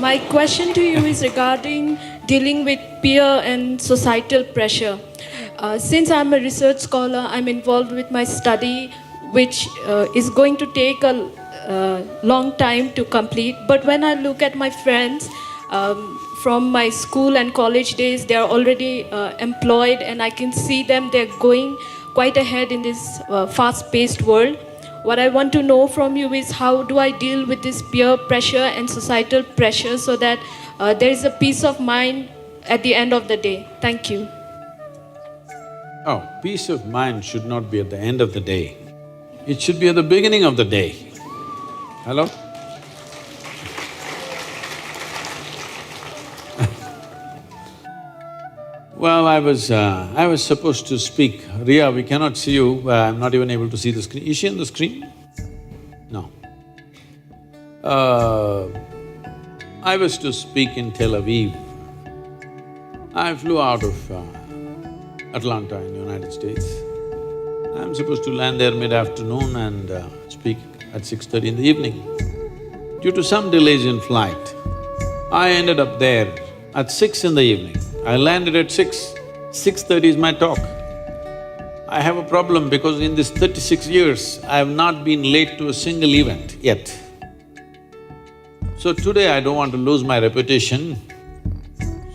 My question to you is regarding dealing with peer and societal pressure. Since I'm a research scholar, I'm involved with my study, which is going to take a long time to complete. But when I look at my friends from my school and college days, they are already employed, and I can see them, they're going quite ahead in this fast-paced world. What I want to know from you is how do I deal with this peer pressure and societal pressure so that there is a peace of mind at the end of the day? Thank you. Oh, peace of mind should not be at the end of the day. It should be at the beginning of the day. Hello? Well, I was supposed to speak. Ria, we cannot see you, I'm not even able to see the screen. Is she on the screen? No. I was to speak in Tel Aviv. I flew out of Atlanta in the United States. I'm supposed to land there mid-afternoon and speak at 6:30 in the evening. Due to some delays in flight, I ended up there at 6 in the evening. I landed at 6:30 is my talk. I have a problem because in this 36 years, I have not been late to a single event yet. So today I don't want to lose my reputation,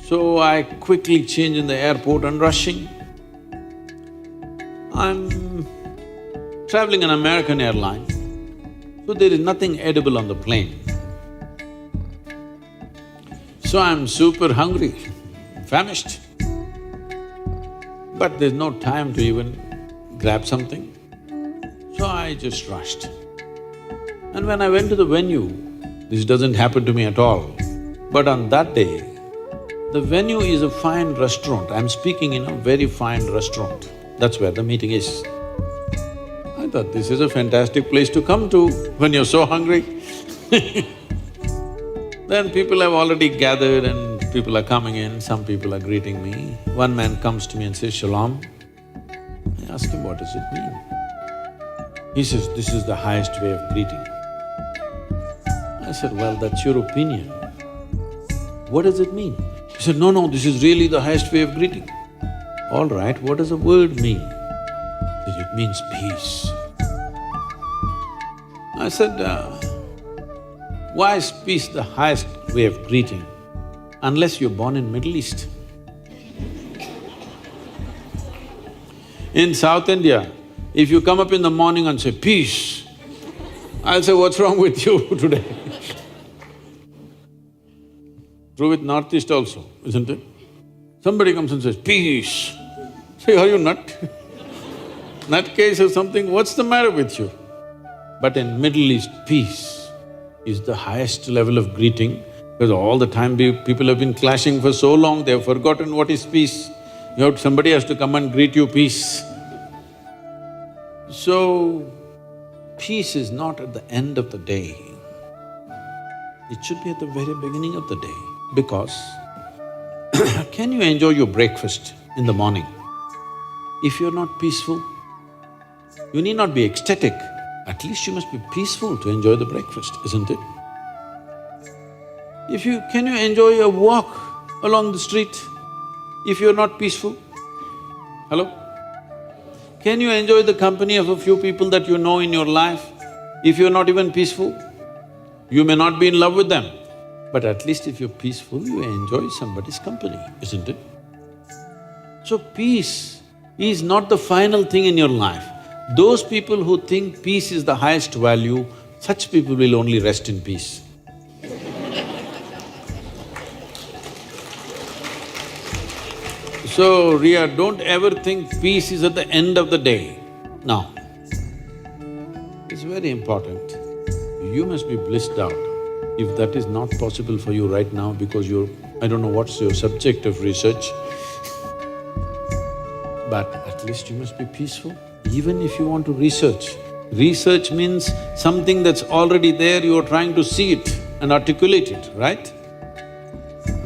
so I quickly change in the airport and rushing. I'm traveling an American airline, so there is nothing edible on the plane. So I'm super hungry, famished. But there's no time to even grab something, so I just rushed. And when I went to the venue, this doesn't happen to me at all, but on that day, the venue is a fine restaurant. I'm speaking in a very fine restaurant. That's where the meeting is. I thought, this is a fantastic place to come to when you're so hungry. Then people have already gathered and people are coming in, some people are greeting me. One man comes to me and says, "Shalom." I ask him, what does it mean? He says, "This is the highest way of greeting." I said, "Well, that's your opinion. What does it mean?" He said, "No, this is really the highest way of greeting." All right, what does the word mean? He said, "It means peace." I said, why is peace the highest way of greeting unless you're born in Middle East? In South India, if you come up in the morning and say, "Peace," I'll say, "What's wrong with you today?" True with Northeast also, isn't it? Somebody comes and says, "Peace." Say, "Are you nut? Nutcase or something, what's the matter with you?" But in Middle East, peace is the highest level of greeting because all the time people have been clashing for so long, they have forgotten what is peace. Somebody has to come and greet you, peace. So, peace is not at the end of the day. It should be at the very beginning of the day because can you enjoy your breakfast in the morning? If you're not peaceful, you need not be ecstatic, at least you must be peaceful to enjoy the breakfast, isn't it? Can you enjoy a walk along the street if you're not peaceful? Hello? Can you enjoy the company of a few people that you know in your life if you're not even peaceful? You may not be in love with them, but at least if you're peaceful, you enjoy somebody's company, isn't it? So peace is not the final thing in your life. Those people who think peace is the highest value, such people will only rest in peace. So, Ria, don't ever think peace is at the end of the day. No. It's very important. You must be blissed out. If that is not possible for you right now because I don't know what's your subject of research, but at least you must be peaceful. Even if you want to research, research means something that's already there, you're trying to see it and articulate it, right?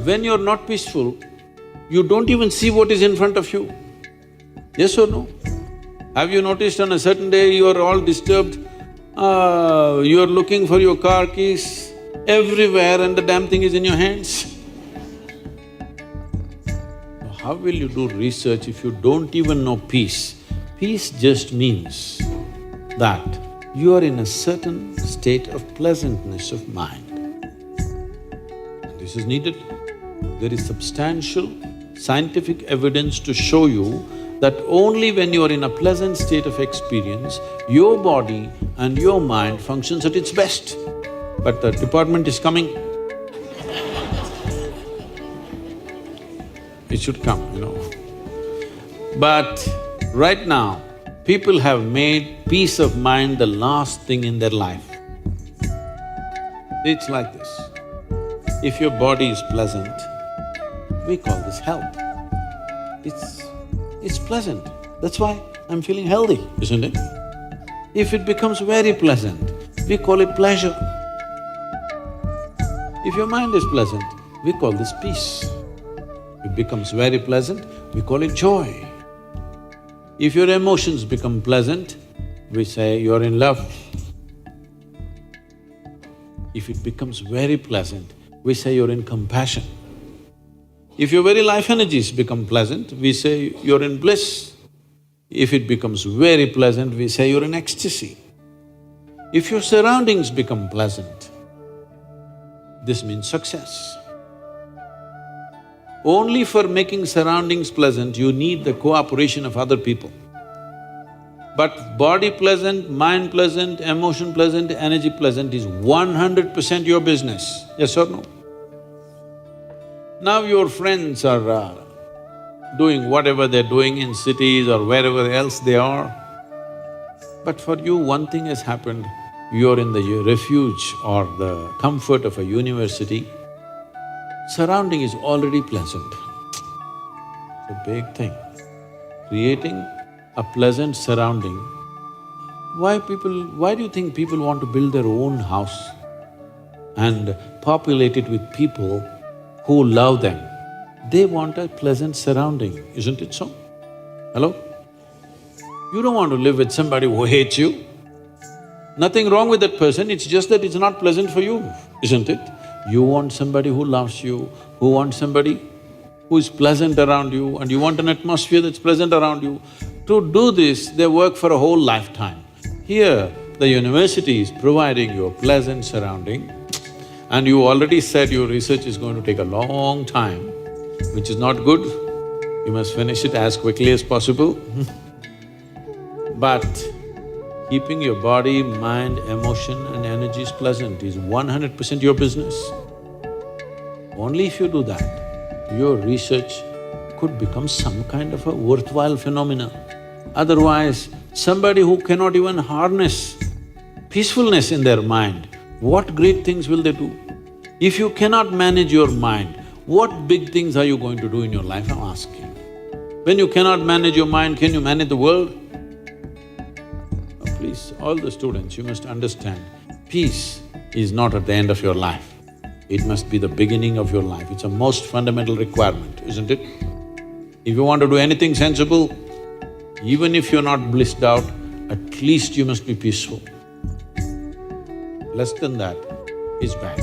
When you're not peaceful, you don't even see what is in front of you. Yes or no? Have you noticed on a certain day you are all disturbed, you are looking for your car keys, everywhere and the damn thing is in your hands. How will you do research if you don't even know peace? Peace just means that you are in a certain state of pleasantness of mind. And this is needed. There is substantial scientific evidence to show you that only when you are in a pleasant state of experience, your body and your mind functions at its best. But the department is coming. It should come, you know. But right now, people have made peace of mind the last thing in their life. It's like this. If your body is pleasant, we call this health. It's pleasant. That's why I'm feeling healthy, isn't it? If it becomes very pleasant, we call it pleasure. If your mind is pleasant, we call this peace. It becomes very pleasant, we call it joy. If your emotions become pleasant, we say you're in love. If it becomes very pleasant, we say you're in compassion. If your very life energies become pleasant, we say you're in bliss. If it becomes very pleasant, we say you're in ecstasy. If your surroundings become pleasant, this means success. Only for making surroundings pleasant, you need the cooperation of other people. But body pleasant, mind pleasant, emotion pleasant, energy pleasant is 100% your business, yes or no? Now your friends are doing whatever they're doing in cities or wherever else they are. But for you, one thing has happened, you're in the refuge or the comfort of a university, surrounding is already pleasant. It's a big thing. Creating a pleasant surrounding. Why do you think people want to build their own house and populate it with people who love them? They want a pleasant surrounding, isn't it so? Hello? You don't want to live with somebody who hates you. Nothing wrong with that person, it's just that it's not pleasant for you, isn't it? You want somebody who loves you, who wants somebody who is pleasant around you, and you want an atmosphere that's pleasant around you. To do this, they work for a whole lifetime. Here, the university is providing you a pleasant surrounding, and you already said your research is going to take a long time, which is not good. You must finish it as quickly as possible. But keeping your body, mind, emotion and energies pleasant is 100% your business. Only if you do that, your research could become some kind of a worthwhile phenomena. Otherwise, somebody who cannot even harness peacefulness in their mind, what great things will they do? If you cannot manage your mind, what big things are you going to do in your life, I'm asking? When you cannot manage your mind, can you manage the world? Please, all the students, you must understand, peace is not at the end of your life. It must be the beginning of your life. It's a most fundamental requirement, isn't it? If you want to do anything sensible, even if you're not blissed out, at least you must be peaceful. Less than that is bad.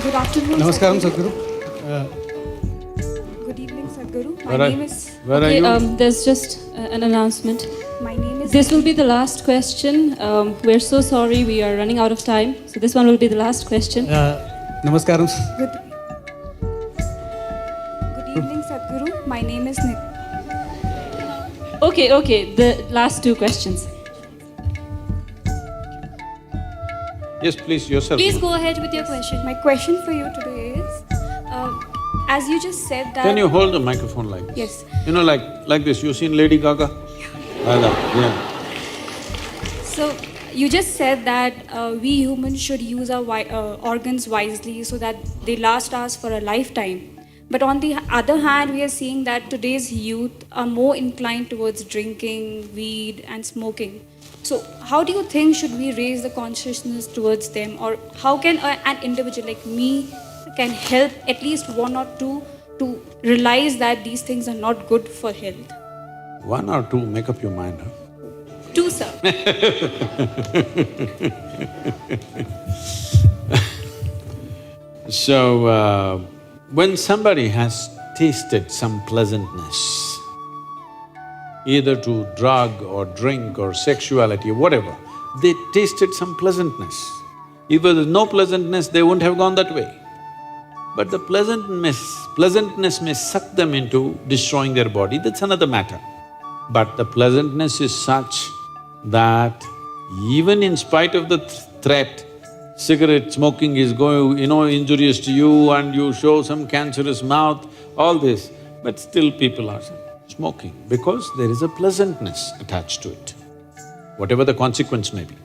Good afternoon, Namaskaram, Sadhguru. Sadhguru. Good evening, Sadhguru. Where My are- name is… Where are you? There's just an announcement. My name is… This will be the last question. We're so sorry, we are running out of time. So this one will be the last question. Namaskaram. Good evening, Sadhguru. My name is Nit. Okay, the last two questions. Yes, please, yourself. Please go ahead with your question. My question for you today is, as you just said that… Can you hold the microphone like this? Yes. You know, like this, you've seen Lady Gaga? Like that, yeah. So, you just said that we humans should use our organs wisely so that they last us for a lifetime. But on the other hand, we are seeing that today's youth are more inclined towards drinking, weed and smoking. So how do you think should we raise the consciousness towards them, or how can an individual like me can help at least one or two to realize that these things are not good for health? One or two, make up your mind, huh? Two, sir. So, when somebody has tasted some pleasantness, either to drug or drink or sexuality or whatever, they tasted some pleasantness. If there was no pleasantness, they wouldn't have gone that way. But the pleasantness may suck them into destroying their body, that's another matter. But the pleasantness is such that even in spite of the threat, cigarette smoking is going, injurious to you and you show some cancerous mouth, all this, but still people are smoking because there is a pleasantness attached to it, whatever the consequence may be.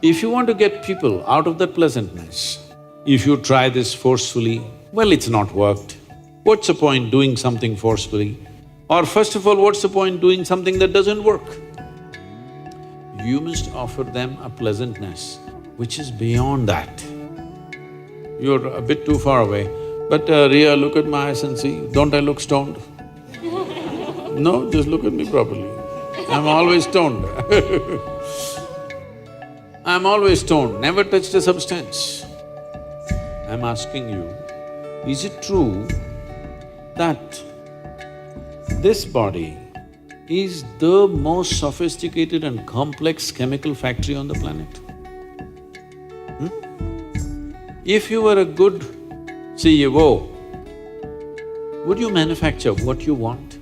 If you want to get people out of that pleasantness, if you try this forcefully, well, it's not worked. What's the point doing something forcefully? Or first of all, what's the point doing something that doesn't work? You must offer them a pleasantness which is beyond that. You're a bit too far away, but Ria, look at my eyes and see, don't I look stoned? No, just look at me properly. I'm always stoned. I'm always stoned, never touched a substance. I'm asking you, is it true that this body is the most sophisticated and complex chemical factory on the planet? If you were a good CEO, would you manufacture what you want?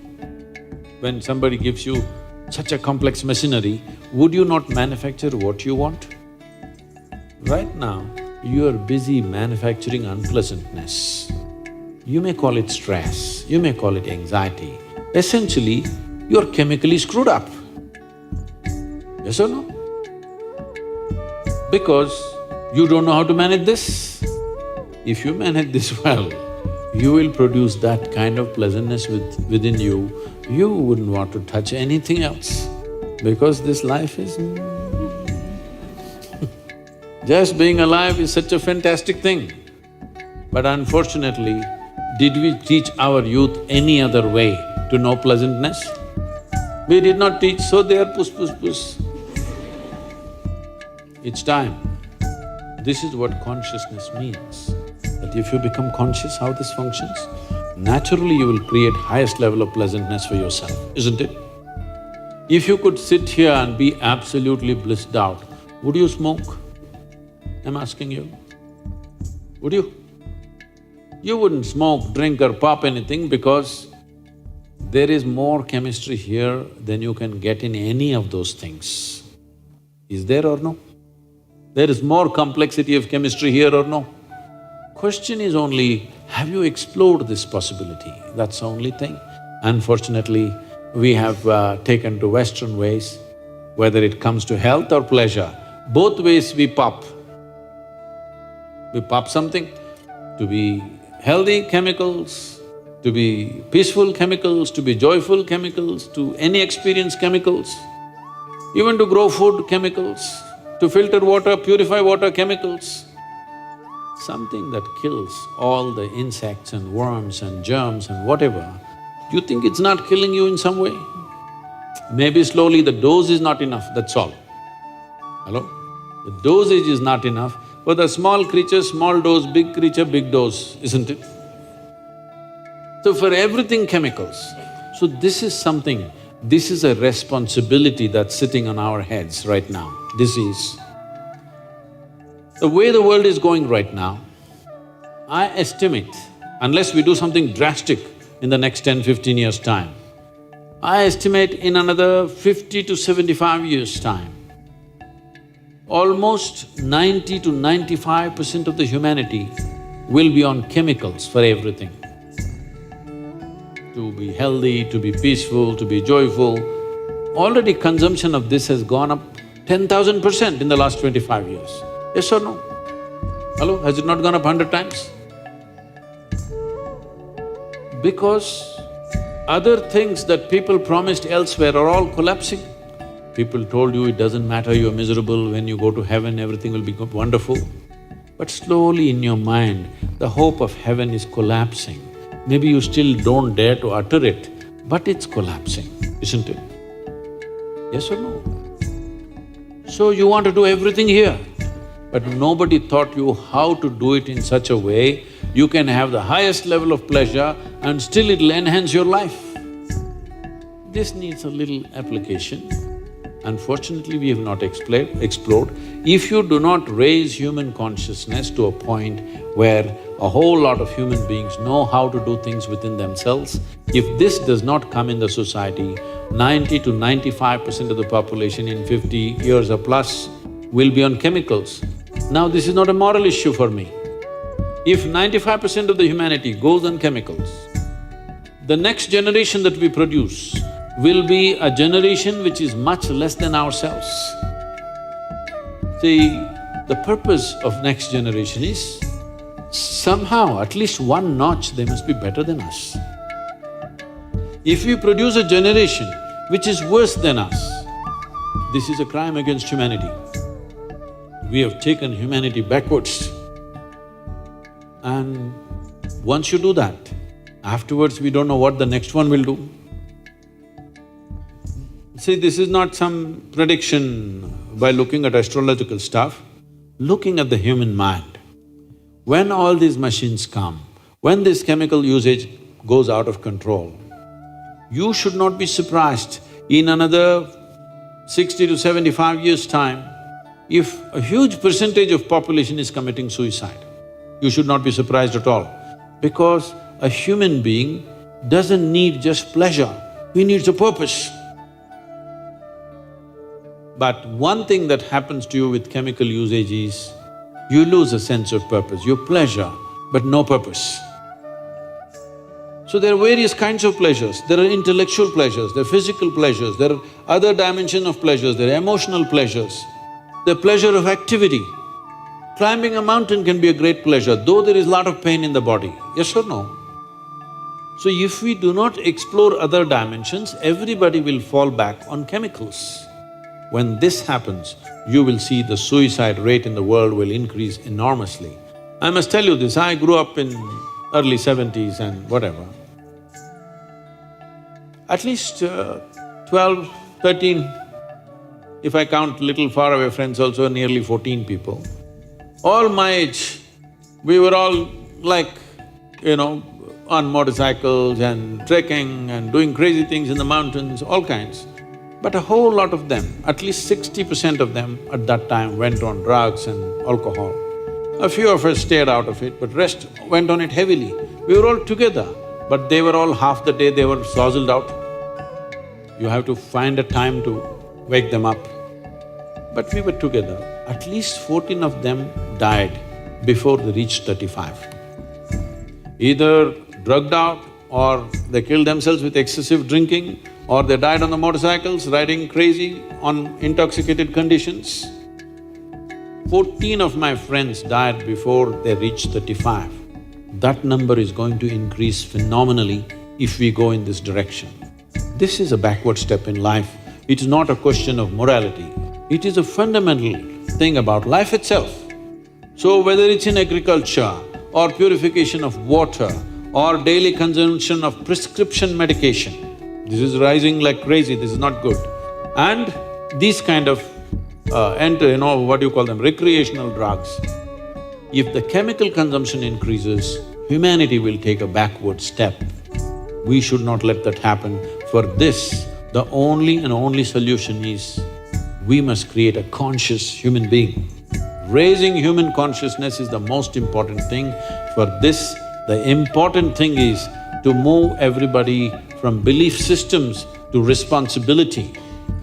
When somebody gives you such a complex machinery, would you not manufacture what you want? Right now, you are busy manufacturing unpleasantness. You may call it stress, you may call it anxiety. Essentially, you're chemically screwed up. Yes or no? Because you don't know how to manage this. If you manage this well, you will produce that kind of pleasantness within you, you wouldn't want to touch anything else because this life is… Just being alive is such a fantastic thing. But unfortunately, did we teach our youth any other way to know pleasantness? We did not teach, so they are puss. It's time. This is what consciousness means, that if you become conscious how this functions, naturally you will create highest level of pleasantness for yourself, isn't it? If you could sit here and be absolutely blissed out, would you smoke? I'm asking you. Would you? You wouldn't smoke, drink or pop anything because there is more chemistry here than you can get in any of those things. Is there or no? There is more complexity of chemistry here or no? Question is only, have you explored this possibility? That's the only thing. Unfortunately, we have taken to Western ways, whether it comes to health or pleasure, both ways we pop. We pop something to be healthy chemicals, to be peaceful chemicals, to be joyful chemicals, to any experience chemicals, even to grow food chemicals, to filter water, purify water chemicals. Something that kills all the insects and worms and germs and whatever, you think it's not killing you in some way? Maybe slowly the dose is not enough, that's all. Hello? The dosage is not enough. For the small creature, small dose, big creature, big dose, isn't it? So for everything chemicals. So this is something, this is a responsibility that's sitting on our heads right now, disease. The way the world is going right now, I estimate, unless we do something drastic in the next 10-15 years' time, I estimate in another 50 to 75 years' time, almost 90 to 95% of the humanity will be on chemicals for everything. To be healthy, to be peaceful, to be joyful. Already consumption of this has gone up 10,000% in the last 25 years. Yes or no? Hello, has it not gone up 100 times? Because other things that people promised elsewhere are all collapsing. People told you it doesn't matter, you're miserable, when you go to heaven everything will be wonderful. But slowly in your mind, the hope of heaven is collapsing. Maybe you still don't dare to utter it, but it's collapsing, isn't it? Yes or no? So you want to do everything here, but nobody taught you how to do it in such a way you can have the highest level of pleasure and still it'll enhance your life. This needs a little application. Unfortunately, we have not explored. If you do not raise human consciousness to a point where a whole lot of human beings know how to do things within themselves, if this does not come in the society, 90 to 95% of the population in 50 years or plus will be on chemicals. Now, this is not a moral issue for me. If 95% of the humanity goes on chemicals, the next generation that we produce will be a generation which is much less than ourselves. See, the purpose of next generation is somehow, at least one notch, they must be better than us. If we produce a generation which is worse than us, this is a crime against humanity. We have taken humanity backwards. And once you do that, afterwards we don't know what the next one will do. See, this is not some prediction by looking at astrological stuff, looking at the human mind. When all these machines come, when this chemical usage goes out of control, you should not be surprised in another 60 to 75 years' time, if a huge percentage of population is committing suicide. You should not be surprised at all, because a human being doesn't need just pleasure, he needs a purpose. But one thing that happens to you with chemical usage is, you lose a sense of purpose, your pleasure, but no purpose. So there are various kinds of pleasures. There are intellectual pleasures, there are physical pleasures, there are other dimensions of pleasures, there are emotional pleasures, the pleasure of activity. Climbing a mountain can be a great pleasure, though there is a lot of pain in the body, yes or no? So if we do not explore other dimensions, everybody will fall back on chemicals. When this happens, you will see the suicide rate in the world will increase enormously. I must tell you this, I grew up in early 70s and whatever. At least 12, 13, if I count little far away friends also, nearly 14 people. All my age, we were all like, on motorcycles and trekking and doing crazy things in the mountains, all kinds. But a whole lot of them, at least 60% of them at that time went on drugs and alcohol. A few of us stayed out of it, but rest went on it heavily. We were all together, but they were all half the day they were sozzled out. You have to find a time to wake them up. But we were together. At least 14 of them died before they reached 35. Either drugged out, or they killed themselves with excessive drinking, or they died on the motorcycles, riding crazy on intoxicated conditions. 14 of my friends died before they reached 35. That number is going to increase phenomenally if we go in this direction. This is a backward step in life. It's not a question of morality, it is a fundamental thing about life itself. So whether it's in agriculture, or purification of water, or daily consumption of prescription medication, this is rising like crazy, this is not good. And these kind of what do you call them, recreational drugs. If the chemical consumption increases, humanity will take a backward step. We should not let that happen. For this, the only and only solution is, we must create a conscious human being. Raising human consciousness is the most important thing. For this, the important thing is to move everybody from belief systems to responsibility,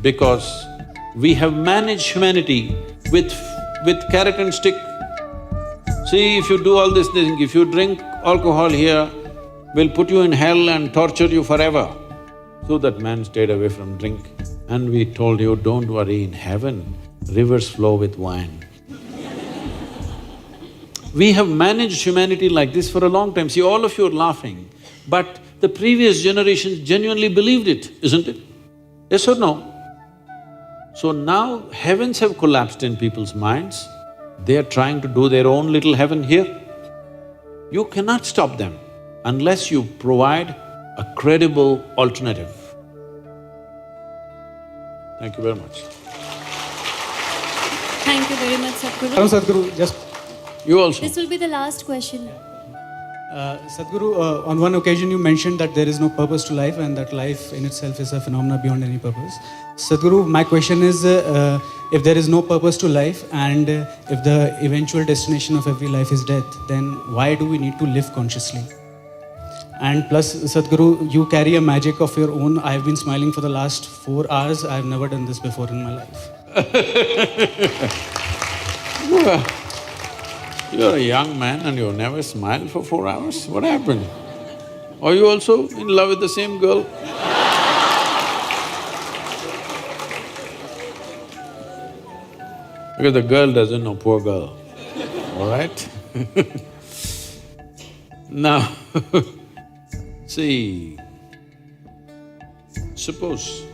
because we have managed humanity with carrot and stick. See, if you do all this thing, if you drink alcohol here, we'll put you in hell and torture you forever. So that man stayed away from drink. And we told you, don't worry, in heaven, rivers flow with wine. We have managed humanity like this for a long time. See, all of you are laughing, but the previous generations genuinely believed it, isn't it? Yes or no? So now heavens have collapsed in people's minds, they are trying to do their own little heaven here. You cannot stop them unless you provide a credible alternative. Thank you very much. Thank you very much, Sadhguru. Hello, Sadhguru. Just You also. This will be the last question. Sadhguru, on one occasion you mentioned that there is no purpose to life and that life in itself is a phenomena beyond any purpose. Sadhguru, my question is, if there is no purpose to life and if the eventual destination of every life is death, then why do we need to live consciously? And plus, Sadhguru, you carry a magic of your own. I have been smiling for the last 4 hours. I have never done this before in my life. You're a young man and you never smiled for 4 hours? What happened? Are you also in love with the same girl? Because the girl doesn't know, poor girl, all right? Now, see, suppose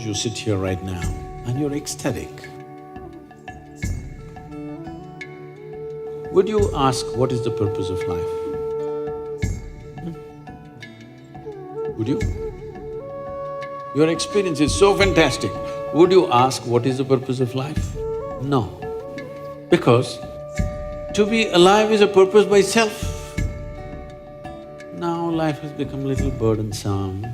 you sit here right now and you're ecstatic. Would you ask what is the purpose of life? Would you? Your experience is so fantastic. Would you ask what is the purpose of life? No. Because to be alive is a purpose by itself. Now life has become a little burdensome.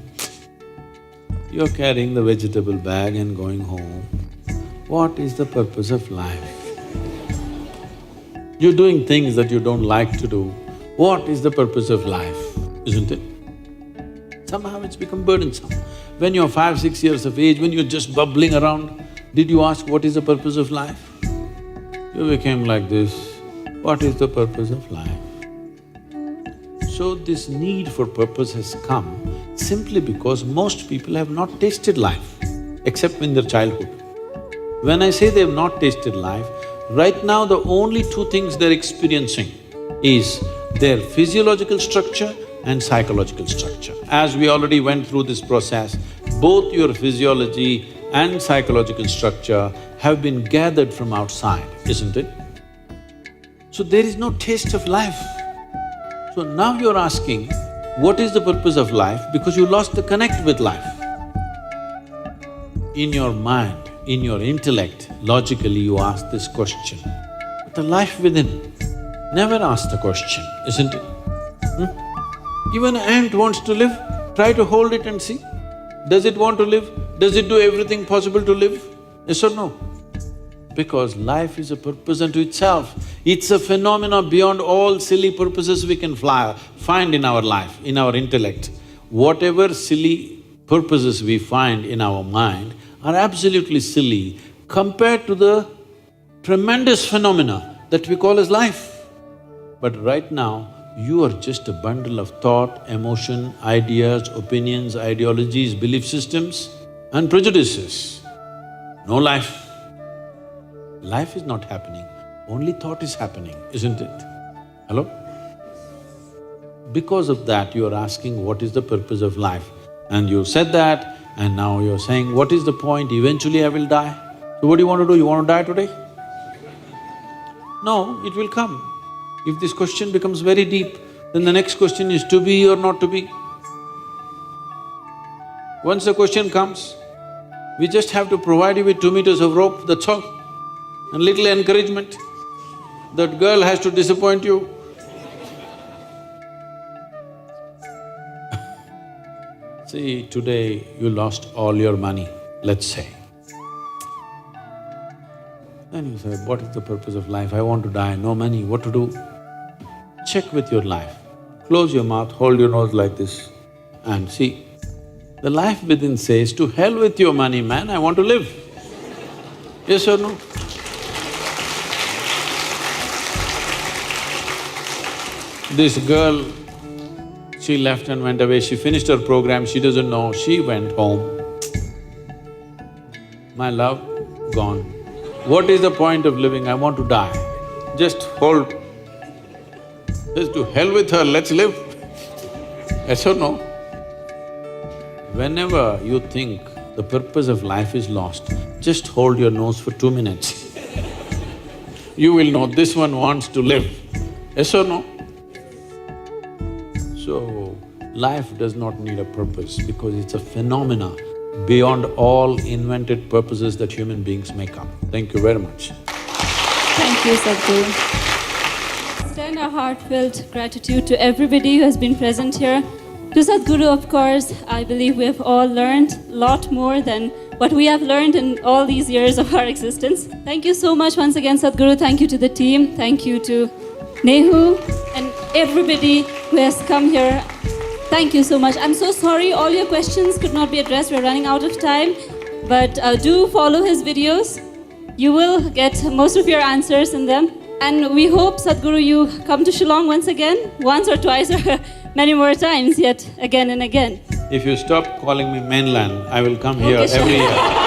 You're carrying the vegetable bag and going home. What is the purpose of life? You're doing things that you don't like to do. What is the purpose of life, isn't it? Somehow it's become burdensome. When you're 5, 6 years of age, when you're just bubbling around, did you ask what is the purpose of life? You became like this, what is the purpose of life? So this need for purpose has come simply because most people have not tasted life, except in their childhood. When I say they've not tasted life, right now the only 2 things they're experiencing is their physiological structure and psychological structure. As we already went through this process, both your physiology and psychological structure have been gathered from outside, isn't it? So there is no taste of life. So now you're asking, what is the purpose of life? Because you lost the connect with life. In your mind, in your intellect, logically you ask this question. But the life within never asks the question, isn't it? Even an ant wants to live, try to hold it and see. Does it want to live? Does it do everything possible to live? Yes or no? Because life is a purpose unto itself. It's a phenomena beyond all silly purposes we can find in our life, in our intellect. Whatever silly purposes we find in our mind are absolutely silly compared to the tremendous phenomena that we call as life. But right now, you are just a bundle of thought, emotion, ideas, opinions, ideologies, belief systems and prejudices. No life. Life is not happening, only thought is happening, isn't it? Hello? Because of that, you are asking what is the purpose of life. And you said that, and now you're saying, what is the point? Eventually I will die. So what do you want to do? You want to die today? No, it will come. If this question becomes very deep, then the next question is to be or not to be. Once the question comes, we just have to provide you with 2 meters of rope, that's all, and little encouragement. That girl has to disappoint you. See, today you lost all your money, let's say. Then you say, what is the purpose of life? I want to die, no money, what to do? Check with your life. Close your mouth, hold your nose like this and see. The life within says, to hell with your money, man, I want to live. Yes or no? This girl, she left and went away, she finished her program, she doesn't know, she went home. My love, gone. What is the point of living? I want to die. Just hold. Just to hell with her, let's live. Yes or no? Whenever you think the purpose of life is lost, just hold your nose for 2 minutes. You will know this one wants to live. Yes or no? So, life does not need a purpose because it's a phenomena beyond all invented purposes that human beings make up. Thank you very much. Thank you, Sadhguru. Extend our heartfelt gratitude to everybody who has been present here. To Sadhguru, of course, I believe we have all learned a lot more than what we have learned in all these years of our existence. Thank you so much once again, Sadhguru. Thank you to the team. Thank you to Nehu and everybody who has come here. Thank you so much. I'm so sorry all your questions could not be addressed. We're running out of time. But do follow his videos. You will get most of your answers in them. And we hope, Sadhguru, you come to Shillong once again, once or twice or many more times, yet again and again. If you stop calling me mainland, I will come here Okay, sure. every year.